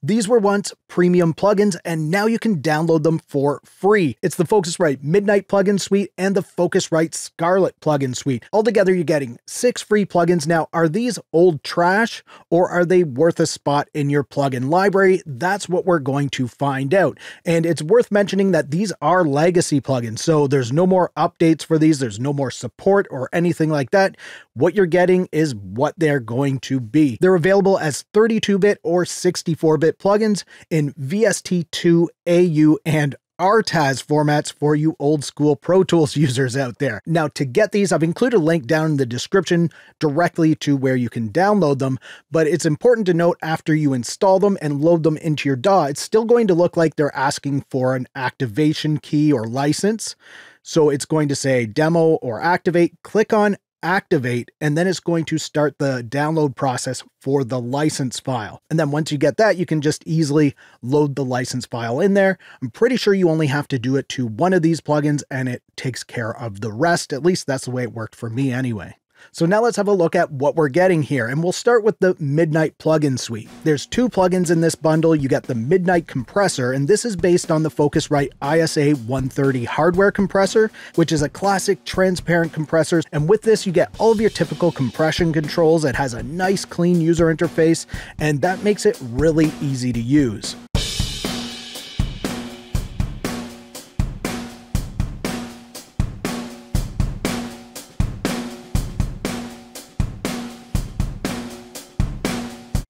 These were once premium plugins, and now you can download them for free. It's the Focusrite Midnight plugin suite and the Focusrite Scarlett plugin suite. Altogether, you're getting 6 free plugins. Now, are these old trash or are they worth a spot in your plugin library? That's what we're going to find out. And it's worth mentioning that these are legacy plugins, so there's no more updates for these. There's no more support or anything like that. What you're getting is what they're going to be. They're available as 32-bit or 64-bit plugins in VST2, AU, and RTAS formats for you old school Pro Tools users out there. Now, to get these, I've included a link down in the description directly to where you can download them, but it's important to note after you install them and load them into your DAW, it's still going to look like they're asking for an activation key or license. So it's going to say demo or activate. Click on activate, and then it's going to start the download process for the license file. And then once you get that, you can just easily load the license file in there. I'm pretty sure you only have to do it to one of these plugins and it takes care of the rest. At least that's the way it worked for me anyway. So now let's have a look at what we're getting here, and we'll start with the Midnight plugin suite. There's 2 plugins in this bundle. You get the Midnight Compressor, and this is based on the Focusrite ISA 130 hardware compressor, which is a classic transparent compressor. And with this, you get all of your typical compression controls. It has a nice clean user interface, and that makes it really easy to use.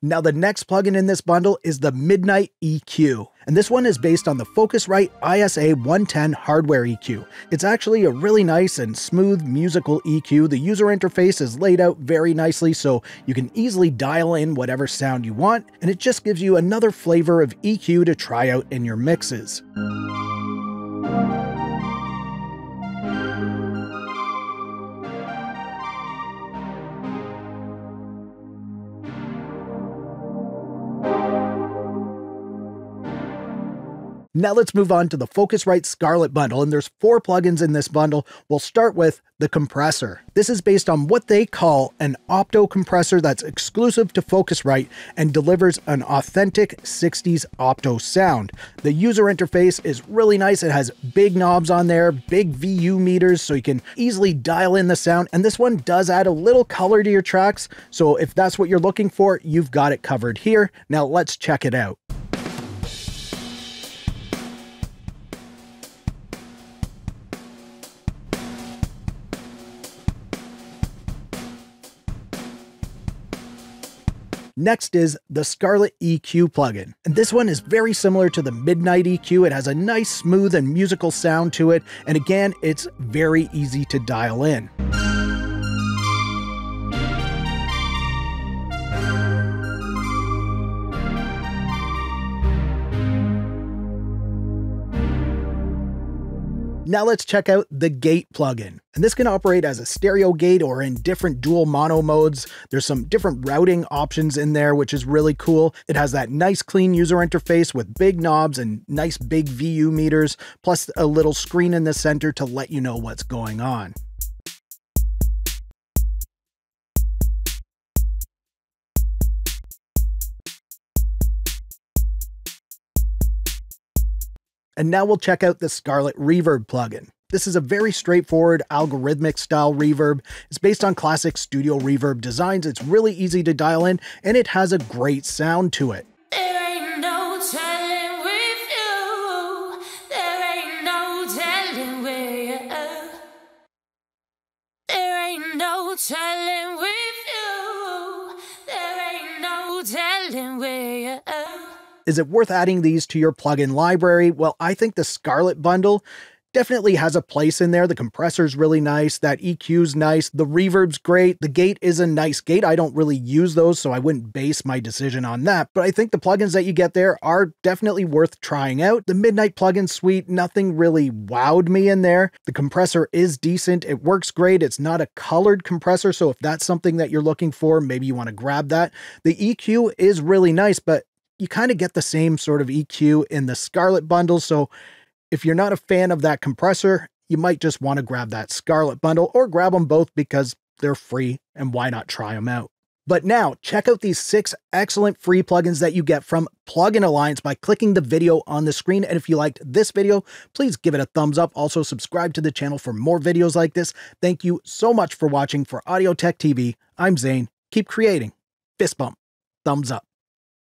Now, the next plugin in this bundle is the Midnight EQ, and this one is based on the Focusrite ISA 110 hardware EQ. It's actually a really nice and smooth musical EQ. The user interface is laid out very nicely, so you can easily dial in whatever sound you want, and it just gives you another flavor of EQ to try out in your mixes. Now let's move on to the Focusrite Scarlett bundle, and there's 4 plugins in this bundle. We'll start with the Compressor. This is based on what they call an opto compressor that's exclusive to Focusrite and delivers an authentic 60s opto sound. The user interface is really nice. It has big knobs on there, big VU meters, so you can easily dial in the sound. And this one does add a little color to your tracks, so if that's what you're looking for, you've got it covered here. Now let's check it out. Next is the Scarlett EQ plugin, and this one is very similar to the Midnight EQ. It has a nice, smooth, and musical sound to it, and again, it's very easy to dial in. Now let's check out the Gate plugin. And this can operate as a stereo gate or in different dual mono modes. There's some different routing options in there, which is really cool. It has that nice clean user interface with big knobs and nice big VU meters, plus a little screen in the center to let you know what's going on. And now we'll check out the Scarlett Reverb plugin. This is a very straightforward algorithmic style reverb. It's based on classic studio reverb designs. It's really easy to dial in, and it has a great sound to it. There ain't no telling with you. There ain't no telling where you are. There ain't no telling with you. There ain't no telling where you are. Is it worth adding these to your plugin library? Well, I think the Scarlett bundle definitely has a place in there. The compressor's really nice. That EQ's nice. The reverb's great. The gate is a nice gate. I don't really use those, so I wouldn't base my decision on that. But I think the plugins that you get there are definitely worth trying out. The Midnight plugin suite, nothing really wowed me in there. The compressor is decent. It works great. It's not a colored compressor, so if that's something that you're looking for, maybe you want to grab that. The EQ is really nice, but you kind of get the same sort of EQ in the Scarlett bundle, so if you're not a fan of that compressor, you might just want to grab that Scarlett bundle, or grab them both because they're free and why not try them out. But now, check out these 6 excellent free plugins that you get from Plugin Alliance by clicking the video on the screen. And if you liked this video, please give it a thumbs up. Also, subscribe to the channel for more videos like this. Thank you so much for watching. For Audio Tech TV, I'm Zane. Keep creating. Fist bump. Thumbs up.